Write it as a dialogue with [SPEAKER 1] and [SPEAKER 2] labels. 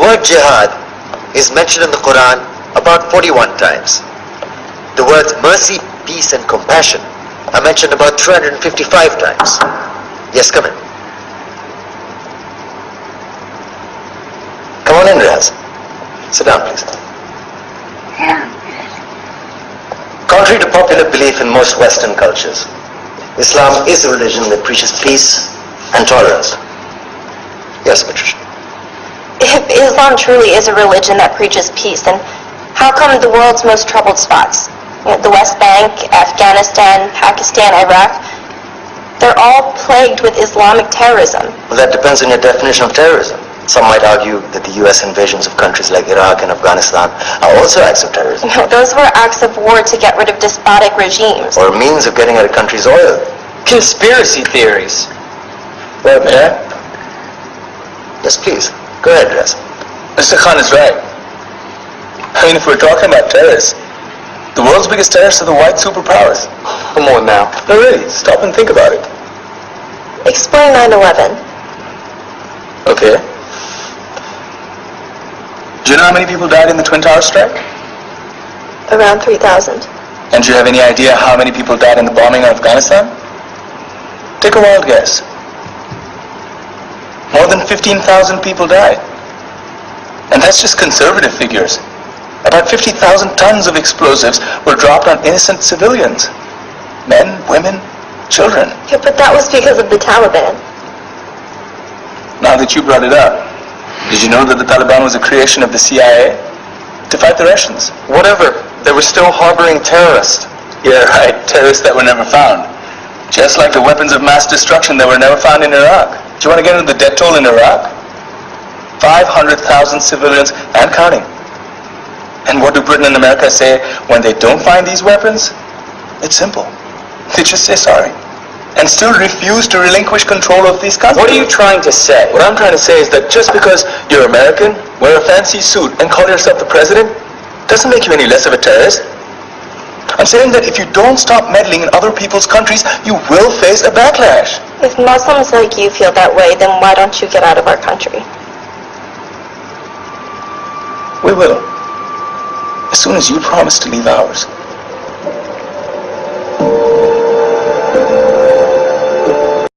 [SPEAKER 1] word jihad is mentioned in the Quran about 41 times. The words mercy, peace, and compassion are mentioned about 355 times. Yes, come in. Come on in, Riaz. Sit down, please. Contrary to popular belief in most Western cultures, Islam is a religion that preaches peace and tolerance. Yes, Patricia.
[SPEAKER 2] If Islam truly is a religion that preaches peace, then how come the world's most troubled spots, the West Bank, Afghanistan, Pakistan, Iraq, they're all plagued with Islamic terrorism?
[SPEAKER 1] Well, that depends on your definition of terrorism. Some might argue that the U.S. invasions of countries like Iraq and Afghanistan are also acts of terrorism.
[SPEAKER 2] No, those were acts of war to get rid of despotic regimes.
[SPEAKER 1] Or a means of getting at a country's oil.
[SPEAKER 3] Conspiracy theories.
[SPEAKER 1] Well, may I? Yes, please. Go ahead, Riaz.
[SPEAKER 4] Mr. Khan is right. I mean, if we're talking about terrorists, the world's biggest terrorists are the white superpowers.
[SPEAKER 3] Come on now.
[SPEAKER 4] No, really, stop and think about it.
[SPEAKER 2] Explain 9/11.
[SPEAKER 4] Okay. Do you know how many people died in the Twin Towers strike?
[SPEAKER 2] Around 3,000.
[SPEAKER 4] And do you have any idea how many people died in the bombing of Afghanistan? Take a wild guess. More than 15,000 people died. And that's just conservative figures. About 50,000 tons of explosives were dropped on innocent civilians. Men, women, children.
[SPEAKER 2] Yeah, but that was because of the Taliban.
[SPEAKER 4] Now that you brought it up, did you know that the Taliban was a creation of the CIA to fight the Russians?
[SPEAKER 3] Whatever. They were still harboring terrorists.
[SPEAKER 4] Yeah, right. Terrorists that were never found. Just like the weapons of mass destruction that were never found in Iraq. Do you want to get into the death toll in Iraq? 500,000 civilians and counting. And what do Britain and America say when they don't find these weapons? It's simple. They just say sorry. And still refuse to relinquish control of these countries.
[SPEAKER 3] What are you trying to say?
[SPEAKER 4] What I'm trying to say is that just because you're American, wear a fancy suit, and call yourself the president, doesn't make you any less of a terrorist. I'm saying that if you don't stop meddling in other people's countries, you will face a backlash.
[SPEAKER 2] If Muslims like you feel that way, then why don't you get out of our country?
[SPEAKER 4] We will. As soon as you promise to leave ours.